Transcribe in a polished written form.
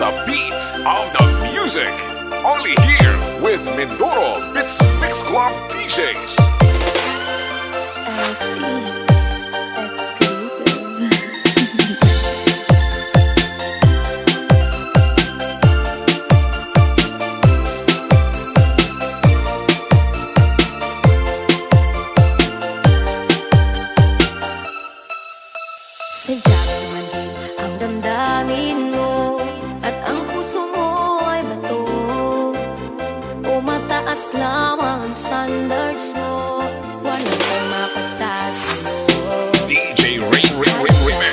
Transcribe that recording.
the beat of the music. Only here with Mindoro Beats Mix Club DJs. LS Beats exclusive. Sadya manhin ang damdamin mo at ang puso mo ay bato. O mataas lamang ang standards mo, walang kang makasasalo. DJ Ring Ring Ring Remix.